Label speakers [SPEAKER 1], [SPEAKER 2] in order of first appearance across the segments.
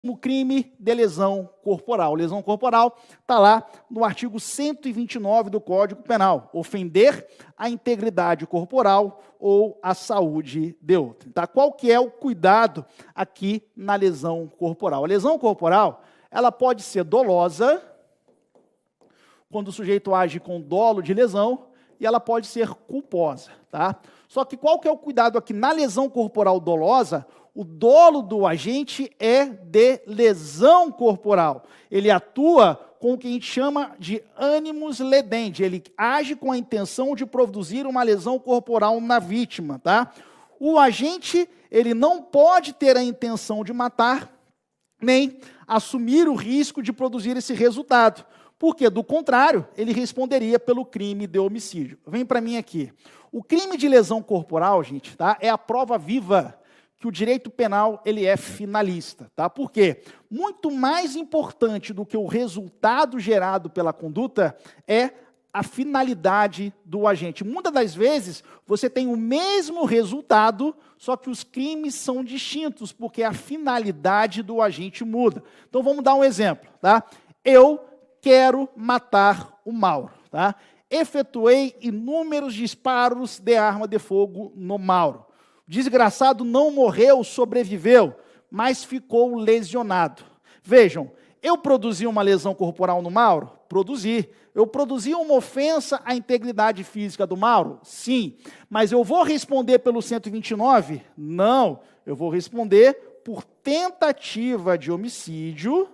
[SPEAKER 1] o crime de lesão corporal. Lesão corporal está lá no artigo 129 do Código Penal. Ofender a integridade corporal ou a saúde de outro. Tá? Qual que é o cuidado aqui na lesão corporal? A lesão corporal, ela pode ser dolosa, quando o sujeito age com dolo de lesão, e ela pode ser culposa. Tá? Só que qual que é o cuidado aqui na lesão corporal dolosa? O dolo do agente é de lesão corporal. Ele atua com o que a gente chama de animus ledendi. Ele age com a intenção de produzir uma lesão corporal na vítima. Tá? O agente, ele não pode ter a intenção de matar, nem assumir o risco de produzir esse resultado. Porque, do contrário, ele responderia pelo crime de homicídio. Vem para mim aqui. O crime de lesão corporal, gente, tá, é a prova viva que o direito penal ele é finalista. Tá? Por quê? Muito mais importante do que o resultado gerado pela conduta é a finalidade do agente. Muitas das vezes, você tem o mesmo resultado, só que os crimes são distintos, porque a finalidade do agente muda. Então, vamos dar um exemplo. Tá? Eu quero matar o Mauro. Tá? Efetuei inúmeros disparos de arma de fogo no Mauro. O desgraçado não morreu, sobreviveu, mas ficou lesionado. Vejam, eu produzi uma lesão corporal no Mauro? Produzi. Eu produzi uma ofensa à integridade física do Mauro? Sim. Mas eu vou responder pelo 129? Não. Eu vou responder por tentativa de homicídio,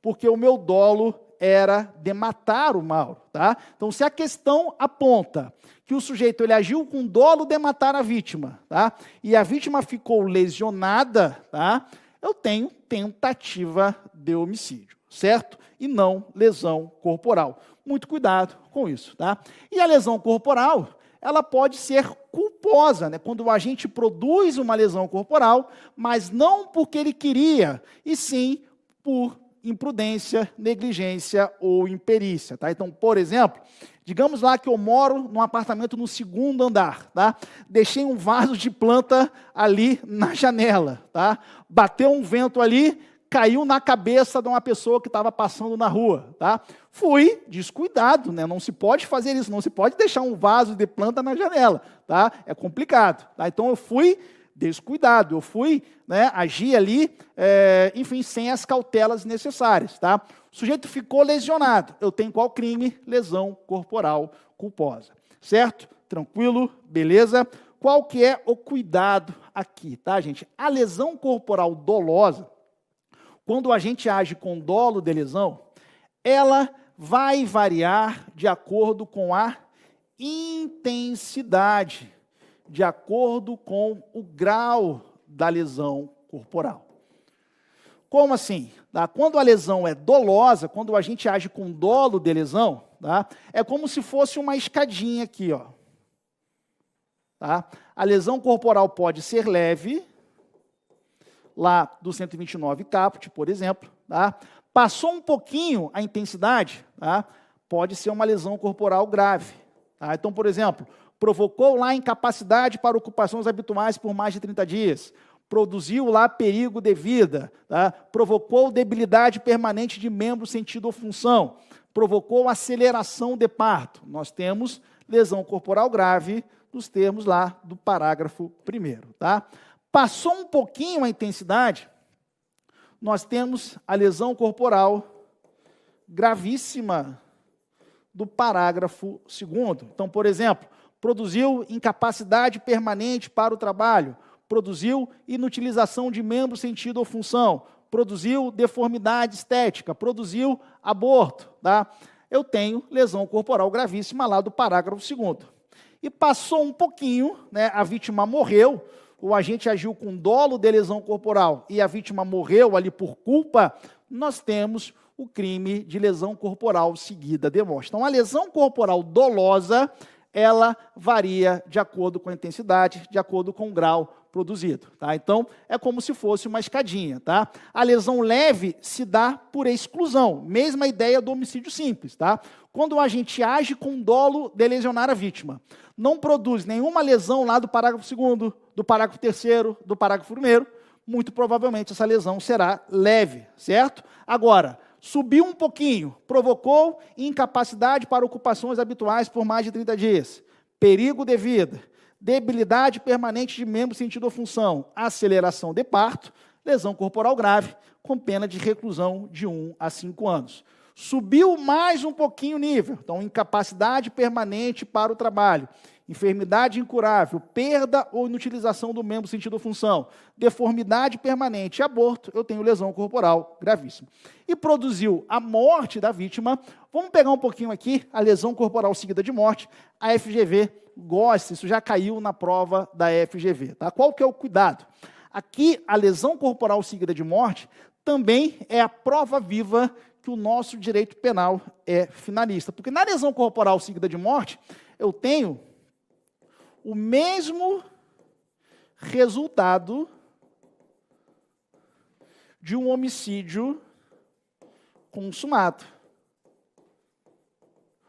[SPEAKER 1] porque o meu dolo era de matar o Mauro. Tá? Então, se a questão aponta que o sujeito ele agiu com dolo de matar a vítima, tá? E a vítima ficou lesionada, tá? Eu tenho tentativa de homicídio, certo? E não lesão corporal. Muito cuidado com isso. Tá? E a lesão corporal, ela pode ser culposa, né? Quando o agente produz uma lesão corporal, mas não porque ele queria, e sim por imprudência, negligência ou imperícia. Tá? Então, por exemplo, digamos lá que eu moro num apartamento no 2º andar. Tá? Deixei um vaso de planta ali na janela. Tá? Bateu um vento ali, caiu na cabeça de uma pessoa que estava passando na rua. Tá? Fui descuidado, né? Não se pode fazer isso, não se pode deixar um vaso de planta na janela. Tá? É complicado. Tá? Então, eu fui descuidado, eu fui, né, agir ali, enfim, sem as cautelas necessárias. Tá? O sujeito ficou lesionado. Eu tenho qual crime? Lesão corporal culposa. Certo? Tranquilo? Beleza? Qual que é o cuidado aqui, tá, gente? A lesão corporal dolosa, quando a gente age com dolo de lesão, ela vai variar de acordo com a intensidade, de acordo com o grau da lesão corporal. Como assim? Tá? Quando a lesão é dolosa, quando a gente age com dolo de lesão, tá? É como se fosse uma escadinha aqui. Ó. Tá? A lesão corporal pode ser leve, lá do 129 caput, por exemplo. Tá? Passou um pouquinho a intensidade, tá? Pode ser uma lesão corporal grave. Tá? Então, por exemplo, provocou lá incapacidade para ocupações habituais por mais de 30 dias, produziu lá perigo de vida, tá? Provocou debilidade permanente de membro, sentido ou função, provocou aceleração de parto. Nós temos lesão corporal grave nos termos lá do parágrafo 1º. Tá? Passou um pouquinho a intensidade, nós temos a lesão corporal gravíssima do parágrafo 2º. Então, por exemplo, produziu incapacidade permanente para o trabalho, produziu inutilização de membro, sentido ou função, produziu deformidade estética, produziu aborto. Tá? Eu tenho lesão corporal gravíssima lá do parágrafo 2º. E passou um pouquinho, né, a vítima morreu, o agente agiu com dolo de lesão corporal e a vítima morreu ali por culpa, nós temos o crime de lesão corporal seguida de morte. Então, a lesão corporal dolosa, ela varia de acordo com a intensidade, de acordo com o grau produzido. Tá? Então, é como se fosse uma escadinha. Tá? A lesão leve se dá por exclusão, mesma ideia do homicídio simples. Tá? Quando a gente age com dolo de lesionar a vítima, não produz nenhuma lesão lá do parágrafo 2º, do parágrafo 3º, do parágrafo 1º, muito provavelmente essa lesão será leve, certo? Agora, subiu um pouquinho, provocou incapacidade para ocupações habituais por mais de 30 dias, perigo de vida, debilidade permanente de membro, sentido ou função, aceleração de parto, lesão corporal grave, com pena de reclusão de 1 a 5 anos. Subiu mais um pouquinho o nível, então incapacidade permanente para o trabalho, enfermidade incurável, perda ou inutilização do membro, sentido ou função, deformidade permanente e aborto, eu tenho lesão corporal gravíssima. E produziu a morte da vítima, vamos pegar um pouquinho aqui, a lesão corporal seguida de morte, a FGV gosta, isso já caiu na prova da FGV. Tá? Qual que é o cuidado? Aqui, a lesão corporal seguida de morte também é a prova viva que o nosso direito penal é finalista. Porque na lesão corporal seguida de morte, eu tenho o mesmo resultado de um homicídio consumado.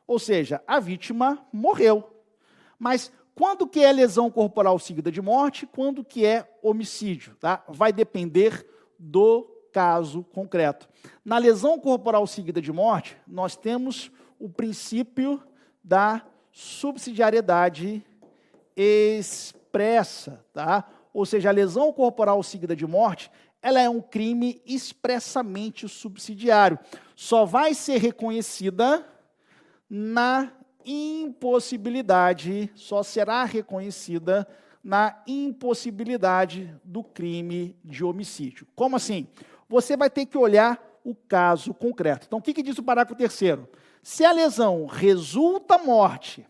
[SPEAKER 1] Ou seja, a vítima morreu. Mas quando que é lesão corporal seguida de morte, quando que é homicídio? Tá? Vai depender do caso concreto. Na lesão corporal seguida de morte, nós temos o princípio da subsidiariedade expressa, tá? Ou seja, a lesão corporal seguida de morte, ela é um crime expressamente subsidiário. Só vai ser reconhecida na impossibilidade, só será reconhecida na impossibilidade do crime de homicídio. Como assim? Você vai ter que olhar o caso concreto. Então, o que diz o parágrafo 3º? Se a lesão resulta morte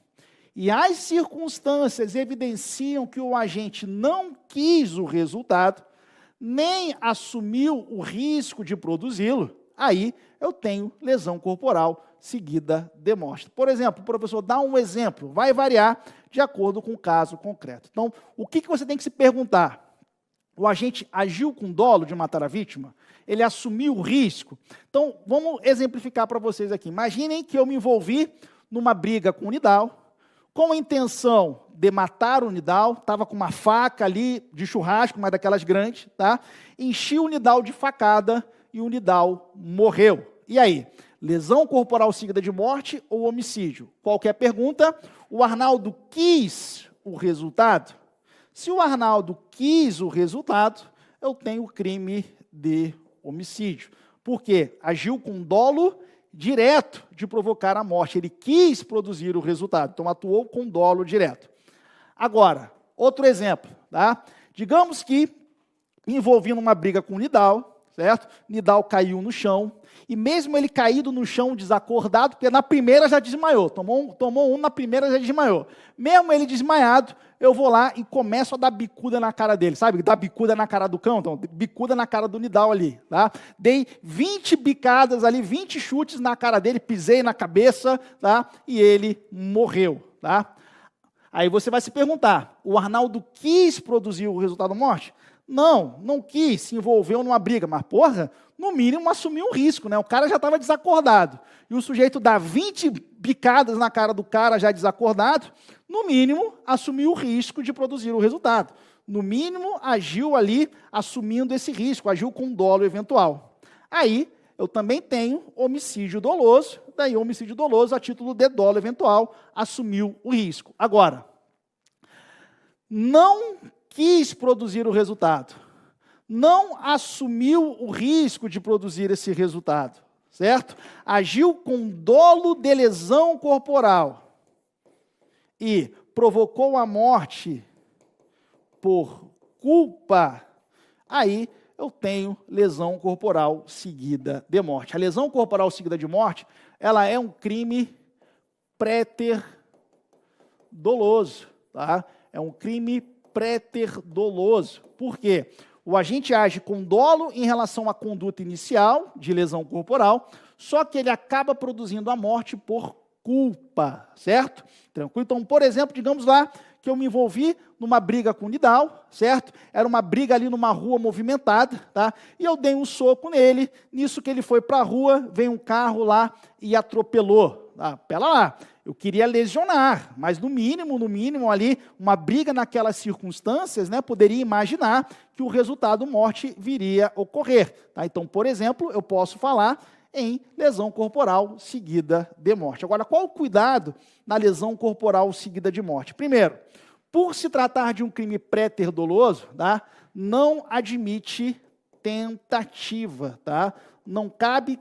[SPEAKER 1] e as circunstâncias evidenciam que o agente não quis o resultado, nem assumiu o risco de produzi-lo, aí eu tenho lesão corporal seguida de morte. Por exemplo, o professor dá um exemplo, vai variar de acordo com o caso concreto. Então, o que você tem que se perguntar? O agente agiu com dolo de matar a vítima? Ele assumiu o risco? Então, vamos exemplificar para vocês aqui. Imaginem que eu me envolvi numa briga com o Nidal, com a intenção de matar o Nidal, estava com uma faca ali de churrasco, uma daquelas grandes, tá? Enchi o Nidal de facada e o Nidal morreu. E aí? Lesão corporal seguida de morte ou homicídio? Qualquer pergunta, o Arnaldo quis o resultado? Se o Arnaldo quis o resultado, eu tenho o crime de homicídio. Por quê? Agiu com dolo direto de provocar a morte. Ele quis produzir o resultado, então atuou com dolo direto. Agora, outro exemplo, tá? Digamos que me envolvi numa briga com o Nidal, certo? Nidal caiu no chão, e mesmo ele caído no chão desacordado, porque na primeira já desmaiou, tomou um na primeira já desmaiou. Mesmo ele desmaiado, eu vou lá e começo a dar bicuda na cara dele, sabe? Dar bicuda na cara do cão, então, bicuda na cara do Nidal ali, tá? Dei 20 bicadas ali, 20 chutes na cara dele, pisei na cabeça, tá? E ele morreu, tá? Aí você vai se perguntar, o Arnaldo quis produzir o resultado da morte? Não, não quis, se envolveu numa briga, mas porra, no mínimo assumiu um risco, né? O cara já estava desacordado, e o sujeito dá 20 bicadas na cara do cara já desacordado, no mínimo assumiu o risco de produzir o resultado. No mínimo agiu ali assumindo esse risco, agiu com dolo eventual. Aí eu também tenho homicídio doloso, daí homicídio doloso a título de dolo eventual, assumiu o risco. Agora, não quis produzir o resultado, não assumiu o risco de produzir esse resultado, certo? Agiu com dolo de lesão corporal e provocou a morte por culpa, aí eu tenho lesão corporal seguida de morte. A lesão corporal seguida de morte, ela é um crime préter-doloso, tá? É um crime préter-doloso. Por quê? O agente age com dolo em relação à conduta inicial de lesão corporal, só que ele acaba produzindo a morte por culpa, certo? Tranquilo? Então, por exemplo, digamos lá que eu me envolvi numa briga com o Nidal, certo? Era uma briga ali numa rua movimentada, tá? E eu dei um soco nele, nisso que ele foi para a rua, veio um carro lá e atropelou, Pera lá, eu queria lesionar, mas no mínimo ali, uma briga naquelas circunstâncias, né, poderia imaginar que o resultado morte viria a ocorrer. Tá? Então, por exemplo, eu posso falar em lesão corporal seguida de morte. Agora, qual o cuidado na lesão corporal seguida de morte? Primeiro, por se tratar de um crime pré-ter doloso, tá, não admite tentativa, tá? Não cabe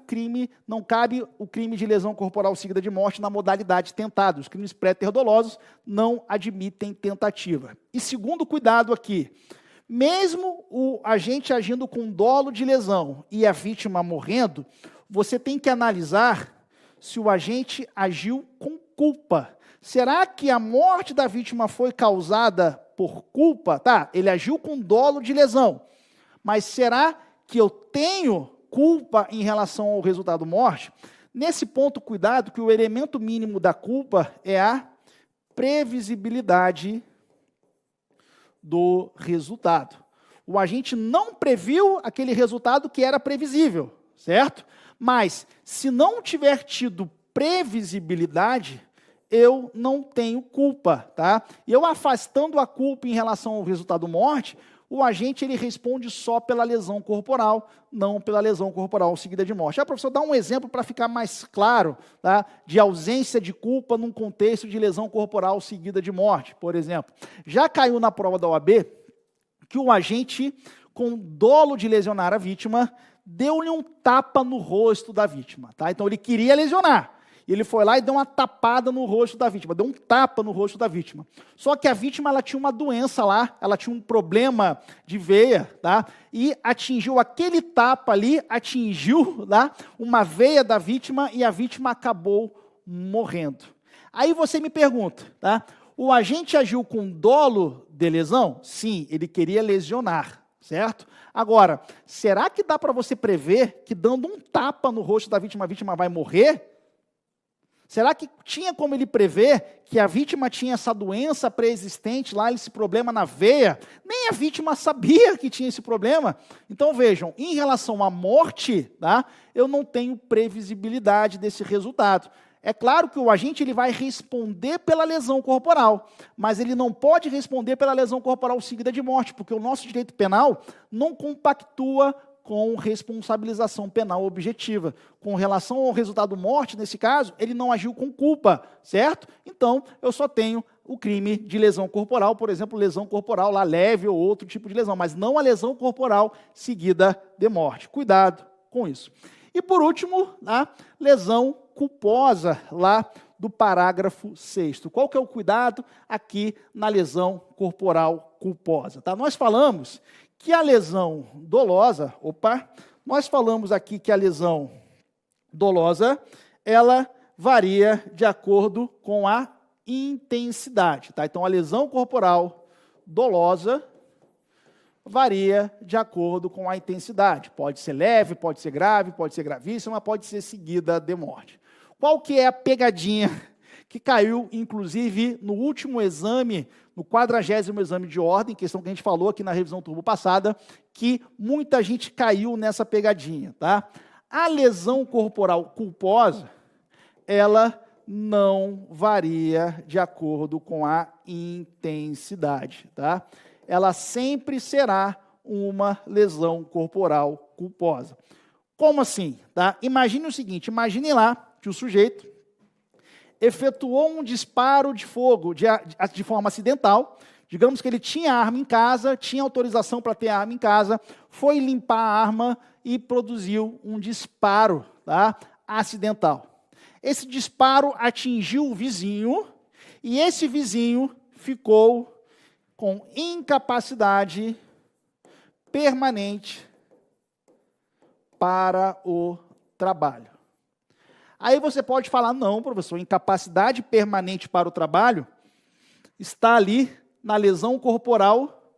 [SPEAKER 1] o crime de lesão corporal seguida de morte na modalidade tentada. Os crimes pré-ter dolosos não admitem tentativa. E segundo cuidado aqui, mesmo o agente agindo com dolo de lesão e a vítima morrendo, você tem que analisar se o agente agiu com culpa. Será que a morte da vítima foi causada por culpa? Tá, ele agiu com dolo de lesão, mas será que eu tenho culpa em relação ao resultado morte? Nesse ponto, cuidado, que o elemento mínimo da culpa é a previsibilidade do resultado. O agente não previu aquele resultado que era previsível, certo? Mas, se não tiver tido previsibilidade, eu não tenho culpa, tá? E eu afastando a culpa em relação ao resultado morte, o agente ele responde só pela lesão corporal, não pela lesão corporal seguida de morte. Professor, dá um exemplo para ficar mais claro, tá, de ausência de culpa num contexto de lesão corporal seguida de morte, por exemplo. Já caiu na prova da OAB que o agente, com dolo de lesionar a vítima, deu-lhe um tapa no rosto da vítima. Tá? Então, ele queria lesionar. E ele foi lá e deu uma tapada no rosto da vítima, deu um tapa no rosto da vítima. Só que a vítima ela tinha uma doença lá, ela tinha um problema de veia, tá? E atingiu aquele tapa ali, atingiu lá uma veia da vítima e a vítima acabou morrendo. Aí você me pergunta, tá? O agente agiu com dolo de lesão? Sim, ele queria lesionar, certo? Agora, será que dá para você prever que dando um tapa no rosto da vítima, a vítima vai morrer? Será que tinha como ele prever que a vítima tinha essa doença pré-existente lá, esse problema na veia? Nem a vítima sabia que tinha esse problema. Então vejam, em relação à morte, tá, eu não tenho previsibilidade desse resultado. É claro que o agente ele vai responder pela lesão corporal, mas ele não pode responder pela lesão corporal seguida de morte, porque o nosso direito penal não compactua com responsabilização penal objetiva. Com relação ao resultado morte, nesse caso, ele não agiu com culpa, certo? Então, eu só tenho o crime de lesão corporal, por exemplo, lesão corporal lá leve ou outro tipo de lesão, mas não a lesão corporal seguida de morte. Cuidado com isso. E por último, a lesão culposa lá do parágrafo 6º. Qual que é o cuidado aqui na lesão corporal culposa? Tá? Nós falamos que a lesão dolosa, nós falamos aqui que a lesão dolosa, ela varia de acordo com a intensidade. Tá? Então, a lesão corporal dolosa varia de acordo com a intensidade. Pode ser leve, pode ser grave, pode ser gravíssima, pode ser seguida de morte. Qual que é a pegadinha que caiu, inclusive, no último exame, no 40º exame de ordem, questão que a gente falou aqui na revisão turbo passada, que muita gente caiu nessa pegadinha, tá? A lesão corporal culposa, ela não varia de acordo com a intensidade, tá? Ela sempre será uma lesão corporal culposa. Como assim? Tá? Imagine o seguinte, imagine lá que o sujeito efetuou um disparo de fogo de forma acidental. Digamos que ele tinha arma em casa, tinha autorização para ter arma em casa, foi limpar a arma e produziu um disparo, tá, acidental. Esse disparo atingiu o vizinho e esse vizinho ficou com incapacidade permanente para o trabalho. Aí você pode falar, não, professor, incapacidade permanente para o trabalho está ali na lesão corporal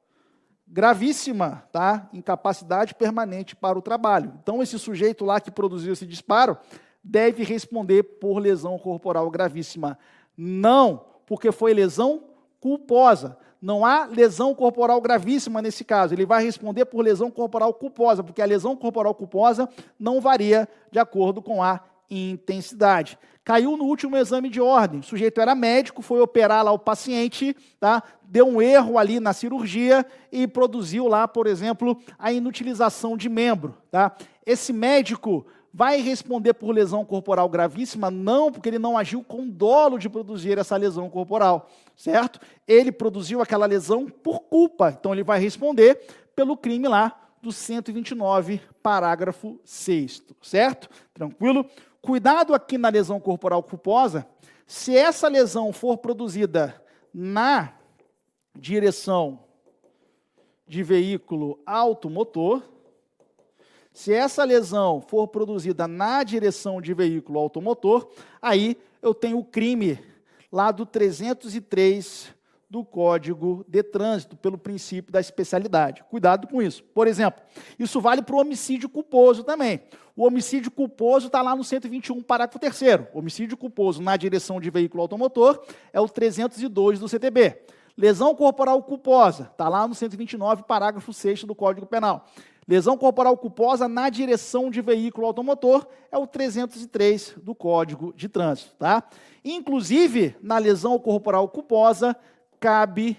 [SPEAKER 1] gravíssima, tá? Incapacidade permanente para o trabalho. Então, esse sujeito lá que produziu esse disparo deve responder por lesão corporal gravíssima. Não, porque foi lesão culposa. Não há lesão corporal gravíssima nesse caso. Ele vai responder por lesão corporal culposa, porque a lesão corporal culposa não varia de acordo com a intensidade. Caiu no último exame de ordem. O sujeito era médico, foi operar lá o paciente, tá? Deu um erro ali na cirurgia e produziu lá, por exemplo, a inutilização de membro. Tá? Esse médico vai responder por lesão corporal gravíssima? Não, porque ele não agiu com dolo de produzir essa lesão corporal, certo? Ele produziu aquela lesão por culpa, então ele vai responder pelo crime lá do 129, parágrafo 6º, certo? Tranquilo? Cuidado aqui na lesão corporal culposa, se essa lesão for produzida na direção de veículo automotor, se essa lesão for produzida na direção de veículo automotor, aí eu tenho o crime lá do 303 do Código de Trânsito, pelo princípio da especialidade. Cuidado com isso. Por exemplo, isso vale para o homicídio culposo também. O homicídio culposo está lá no 121, parágrafo 3º. Homicídio culposo na direção de veículo automotor é o 302 do CTB. Lesão corporal culposa, está lá no 129, parágrafo 6º do Código Penal. Lesão corporal culposa na direção de veículo automotor é o 303 do Código de Trânsito. Tá? Inclusive, na lesão corporal culposa, cabe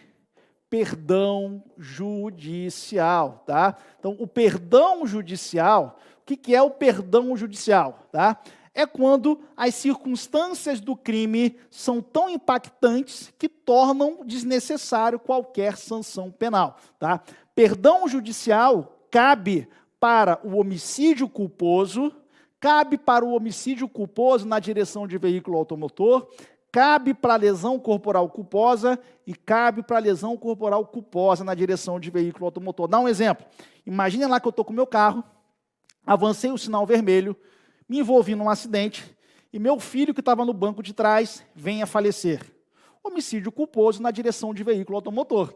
[SPEAKER 1] perdão judicial. Tá? Então, o perdão judicial, o que é o perdão judicial? Tá? É quando as circunstâncias do crime são tão impactantes que tornam desnecessário qualquer sanção penal. Tá? Perdão judicial cabe para o homicídio culposo, cabe para o homicídio culposo na direção de veículo automotor, cabe para a lesão corporal culposa e cabe para a lesão corporal culposa na direção de veículo automotor. Dá um exemplo. Imagine lá que eu estou com o meu carro, avancei o sinal vermelho, me envolvi num acidente e meu filho que estava no banco de trás vem a falecer. Homicídio culposo na direção de veículo automotor.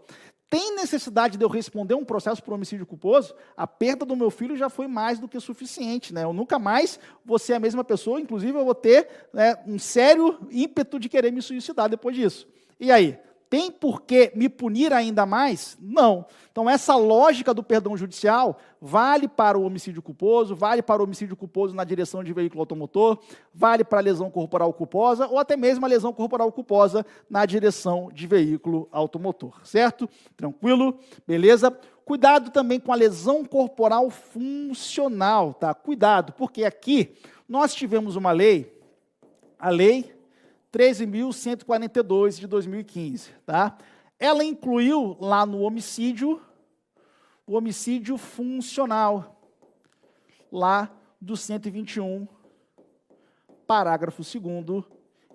[SPEAKER 1] Tem necessidade de eu responder um processo por homicídio culposo? A perda do meu filho já foi mais do que suficiente. Né? Eu nunca mais vou ser a mesma pessoa, inclusive eu vou ter um sério ímpeto de querer me suicidar depois disso. E aí? Tem por que me punir ainda mais? Não. Então, essa lógica do perdão judicial vale para o homicídio culposo, vale para o homicídio culposo na direção de veículo automotor, vale para a lesão corporal culposa, ou até mesmo a lesão corporal culposa na direção de veículo automotor. Certo? Tranquilo? Beleza? Cuidado também com a lesão corporal funcional, tá? Cuidado, porque aqui nós tivemos uma lei, a Lei 13.142 de 2015, tá? Ela incluiu lá no homicídio, o homicídio funcional, lá do 121, parágrafo 2º,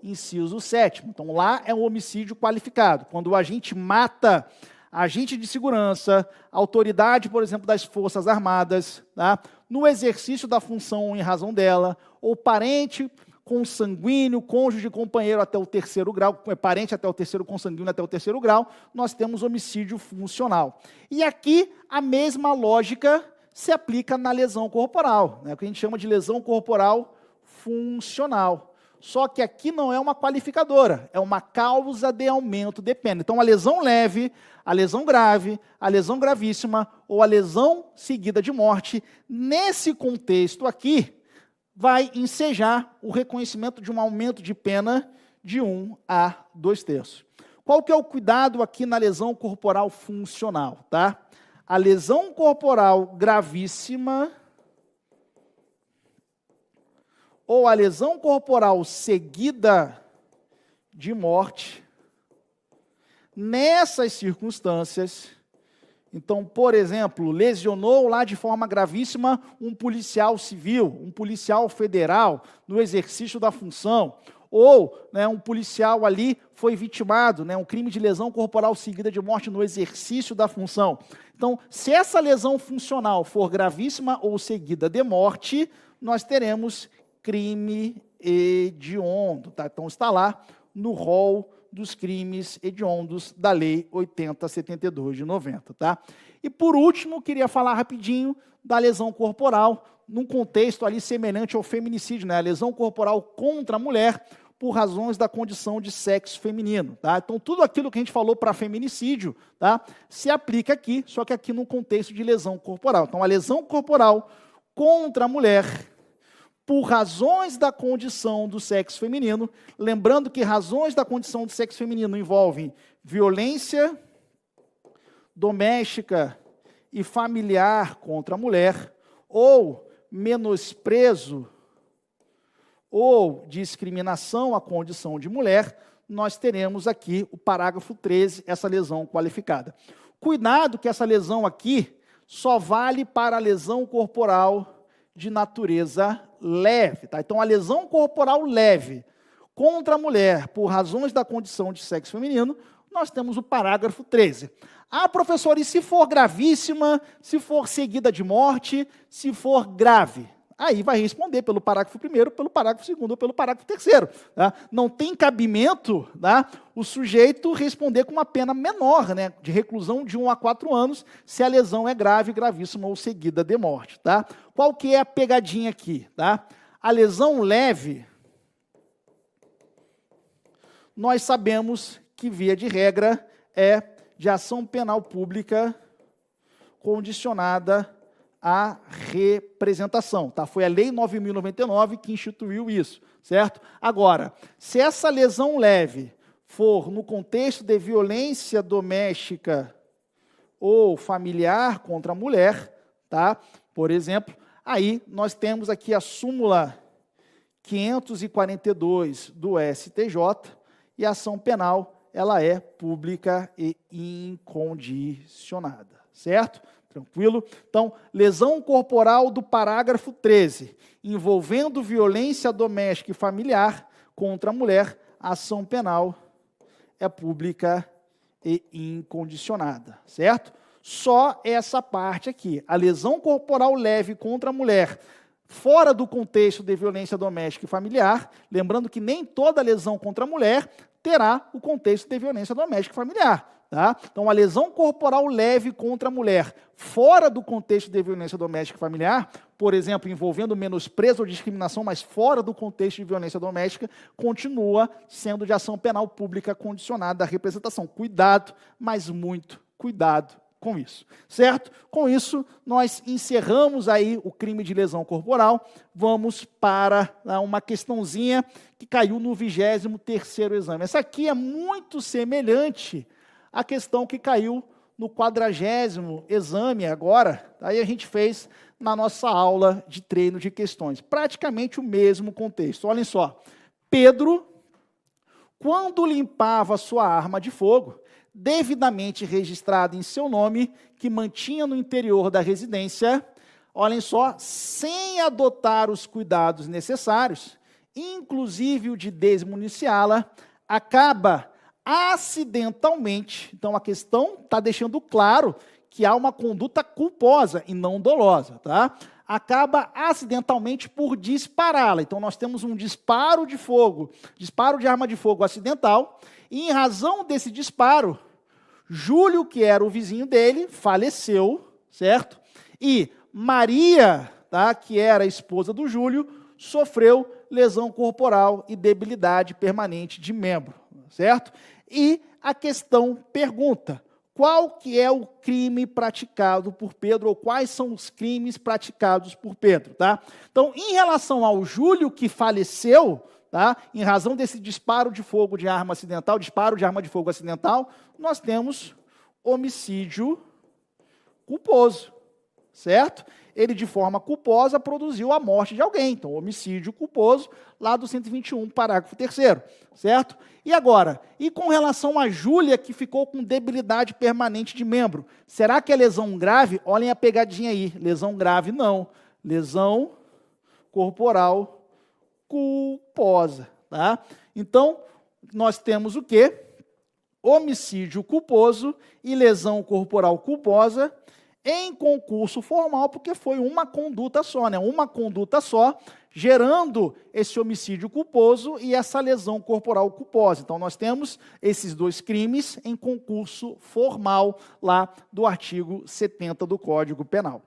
[SPEAKER 1] inciso 7º. Então, lá é um homicídio qualificado, quando o agente mata agente de segurança, autoridade, por exemplo, das Forças Armadas, tá? No exercício da função em razão dela, ou parente consanguíneo, cônjuge, companheiro até o 3º grau, parente até o 3º, consanguíneo até o 3º grau, nós temos homicídio funcional. E aqui a mesma lógica se aplica na lesão corporal, né, o que a gente chama de lesão corporal funcional. Só que aqui não é uma qualificadora, é uma causa de aumento de pena. Então, a lesão leve, a lesão grave, a lesão gravíssima ou a lesão seguida de morte, nesse contexto aqui, vai ensejar o reconhecimento de um aumento de pena de 1 a 2/3. Qual que é o cuidado aqui na lesão corporal funcional? Tá? A lesão corporal gravíssima ou a lesão corporal seguida de morte, nessas circunstâncias, então, por exemplo, lesionou lá de forma gravíssima um policial civil, um policial federal, no exercício da função, ou um policial ali foi vitimado, um crime de lesão corporal seguida de morte no exercício da função. Então, se essa lesão funcional for gravíssima ou seguida de morte, nós teremos crime hediondo. Tá? Então, está lá no rol dos crimes hediondos da Lei 8072 de 90. Tá? E, por último, queria falar rapidinho da lesão corporal, num contexto ali semelhante ao feminicídio, né? A lesão corporal contra a mulher por razões da condição de sexo feminino. Tá? Então, tudo aquilo que a gente falou para feminicídio, tá, se aplica aqui, só que aqui num contexto de lesão corporal. Então, a lesão corporal contra a mulher por razões da condição do sexo feminino, lembrando que razões da condição do sexo feminino envolvem violência doméstica e familiar contra a mulher, ou menosprezo ou discriminação à condição de mulher, nós teremos aqui o parágrafo 13, essa lesão qualificada. Cuidado que essa lesão aqui só vale para a lesão corporal de natureza leve. Tá? Então, a lesão corporal leve contra a mulher por razões da condição de sexo feminino, nós temos o parágrafo 13. Ah, professor, e se for gravíssima, se for seguida de morte, se for grave? Aí vai responder pelo parágrafo 1º, pelo parágrafo 2º ou pelo parágrafo 3º. Tá? Não tem cabimento, tá, o sujeito responder com uma pena menor, né, de reclusão de 1 a 4 anos, se a lesão é grave, gravíssima ou seguida de morte. Tá? Qual que é a pegadinha aqui? Tá? A lesão leve, nós sabemos que, via de regra, é de ação penal pública condicionada a representação, tá? Foi a Lei 9.099 que instituiu isso, certo? Agora, se essa lesão leve for no contexto de violência doméstica ou familiar contra a mulher, tá? Por exemplo, aí nós temos aqui a súmula 542 do STJ, e a ação penal, ela é pública e incondicionada, certo? Tranquilo? Então, lesão corporal do parágrafo 13, envolvendo violência doméstica e familiar contra a mulher, a ação penal é pública e incondicionada, certo? Só essa parte aqui, a lesão corporal leve contra a mulher, fora do contexto de violência doméstica e familiar, lembrando que nem toda lesão contra a mulher terá o contexto de violência doméstica e familiar. Tá? Então, a lesão corporal leve contra a mulher, fora do contexto de violência doméstica e familiar, por exemplo, envolvendo menosprezo ou discriminação, mas fora do contexto de violência doméstica, continua sendo de ação penal pública condicionada à representação. Cuidado, mas muito cuidado com isso, certo? Com isso, nós encerramos aí o crime de lesão corporal. Vamos para uma questãozinha que caiu no 23º exame. Essa aqui é muito semelhante à questão que caiu no 40º exame agora. Aí a gente fez na nossa aula de treino de questões. Praticamente o mesmo contexto. Olhem só. Pedro, quando limpava sua arma de fogo, devidamente registrada em seu nome, que mantinha no interior da residência, olhem só, sem adotar os cuidados necessários, inclusive o de desmuniciá-la, acaba acidentalmente. Então, a questão está deixando claro que há uma conduta culposa e não dolosa, tá? Acaba acidentalmente por dispará-la. Então, nós temos um disparo de fogo, disparo de arma de fogo acidental, e em razão desse disparo, Júlio, que era o vizinho dele, faleceu, certo? E Maria, tá, que era a esposa do Júlio, sofreu lesão corporal e debilidade permanente de membro, certo? E a questão pergunta: qual que é o crime praticado por Pedro, ou quais são os crimes praticados por Pedro, tá? Então, em relação ao Júlio, que faleceu, tá, em razão desse disparo de fogo de arma acidental, disparo de arma de fogo acidental, nós temos homicídio culposo, certo? Ele, de forma culposa, produziu a morte de alguém. Então, homicídio culposo, lá do 121, parágrafo 3º, certo? E agora, e com relação a Júlia, que ficou com debilidade permanente de membro, será que é lesão grave? Olhem a pegadinha aí, lesão grave não, lesão corporal culposa, tá? Então, nós temos o quê? Homicídio culposo e lesão corporal culposa em concurso formal, porque foi uma conduta só, né? Uma conduta só, gerando esse homicídio culposo e essa lesão corporal culposa. Então, nós temos esses dois crimes em concurso formal lá do artigo 70 do Código Penal.